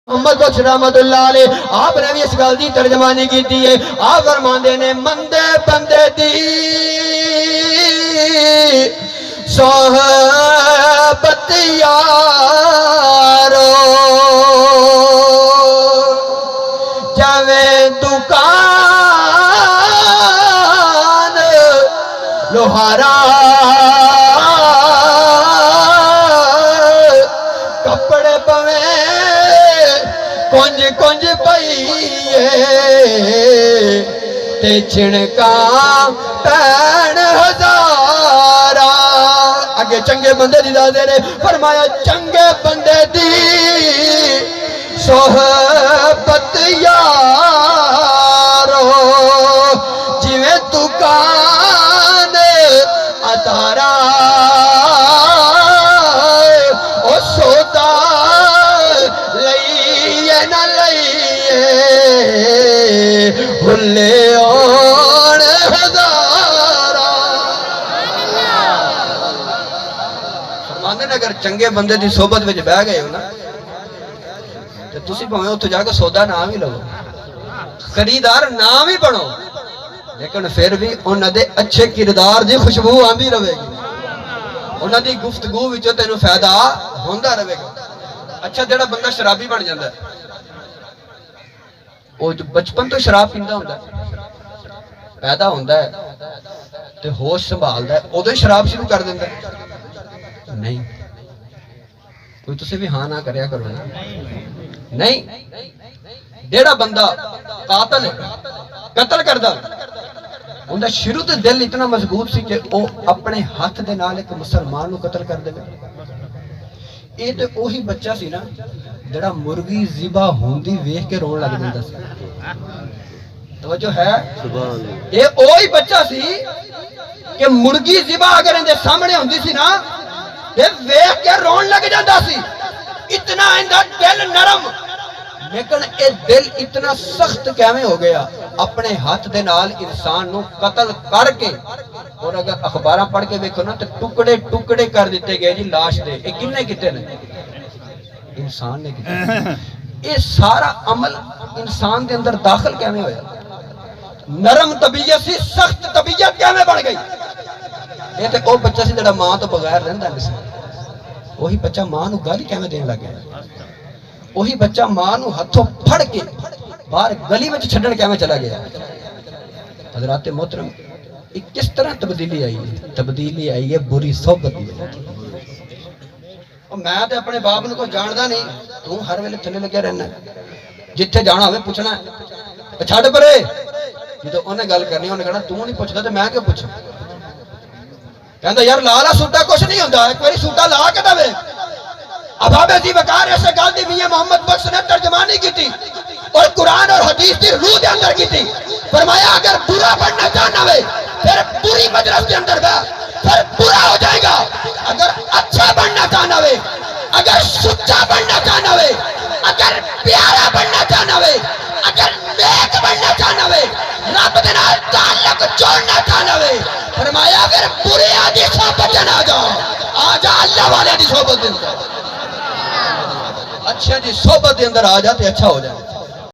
محمد بخش رحمت اللہ علیہ آپ نے بھی اس گل دی ترجمانی کی ہے۔ آپ فرماندے نے مندے بندے دی صحبت یارو جویں دکان لوہارا کپڑے پویں کنج کنج پئیے تے چھڑکاں پین ہزارا۔ اگے چنگے بندے دی دادے نے فرمایا چنگے بندے دی صحبت یارو جویں دکان اتارا او سودا لئیے نہ لئیے بھلے اور ہزارا۔ فرماندے نے اگر چنگے بندے دی صحبت وچ بیٹھ گئے ہو نا تے تسی بھاویں اوتھے جا کے سودا نام ہی لو، خریدار نام ہی بنو، لیکن پھر بھی انہاں دے اچھے کردار دی خوشبو آندی رہے گی، انہاں دی گفتگو وچوں تینوں فائدہ ہوندا رہے گا۔ اچھا جڑا بندہ شرابی بن جاندا ہے وہ بچپن تو شراب پیندا ہوندا ہے، پیدا ہوندا ہے تے ہوش سنبھالدا ہے اودوں ہی شراب شروع کر دیندا ہے؟ نہیں، کوئی تسی بھی ہاں نہ کریا کرو نا۔ نہیں، جیڑا بندہ قاتل ہے قتل کردا اوندا شروع تے دل اتنا مضبوط سی کہ وہ اپنے ہاتھ دے نال ایک مسلمان نو قتل کر دے۔ یہ تے وہی بچہ سی نا جڑا مرغی ذبح ہوندی ویکھ کے رون لگ جاندا سی۔ توجہ ہے؟ یہ وہی بچہ سی کہ مرغی ذبح اگر اندے سامنے ہوندی سی نا تے ویکھ کے رون لگ جاندا سی، اتنا اندا دل نرم۔ لیکن اے دل اتنا سخت کیویں ہو گیا؟ اپنے ہاتھ دے نال انسان نو قتل کر کے، اور اگر اخباراں پڑھ کے دیکھو نا تو ٹکڑے ٹکڑے کر دیتے گئے جی لاش دے۔ اے کنے کیتے نے؟ انسان نے کیتے۔ اے سارا عمل انسان دے اندر داخل کیویں ہویا؟ نرم طبیعت سی سخت طبیعت کیویں بن گئی؟ اے تے او بچہ سی جڑا ماں تو بغیر رہندا نہیں سی، وہی بچہ ماں نو گالی کیویں دین لگ گیا؟ وہی بچہ ماں نو ہتھوں پھڑ کے باہر گلی وچ چھڈن کیویں چلا گیا؟ حضرات محترم، کس طرح تبدیلی آئی ہے؟ تبدیلی آئی ہے بری صحبت میں۔ میں تے اپنے باپ نو کوئی جاندا نہیں، تو ہر ویلے تھلے لگیا رہنا ہے، جتھے جانا ہوئے پوچھنا ہے چھڈ پرے، جدوں اونے گل کرنی اونے کہنا تو نہیں پوچھدا تے میں کیوں پوچھاں؟ کہندا یار لا لا سوٹا کچھ نہیں ہوندا، ایک باری سوٹا لا کے دے۔ اباب ذی وقار ایسے گل دی میاں محمد بخش نے ترجمانی کی تھی اور قرآن اور حدیث دی روح دے اندر کی تھی۔ فرمایا اگر برا بننا چاہنا ہوئے پھر بری مجلس کے اندر گا، پھر برا ہو جائے گا۔ اگر اچھا بننا چاہنا ہوئے، اگر سچا بننا چاہنا ہوئے، اگر پیارا بننا چاہنا ہوئے، اگر نیک بننا چاہنا ہوئے، رب دے نال تعلق جوڑنا چاہنا ہوئے، فرمایا اگر برے آدھی صحبت نہ جاؤ، آ جا اللہ والے دی صحبت دے اندر، اچھے دی صحبت دے اندر آ جا تے اچھا ہو جائے۔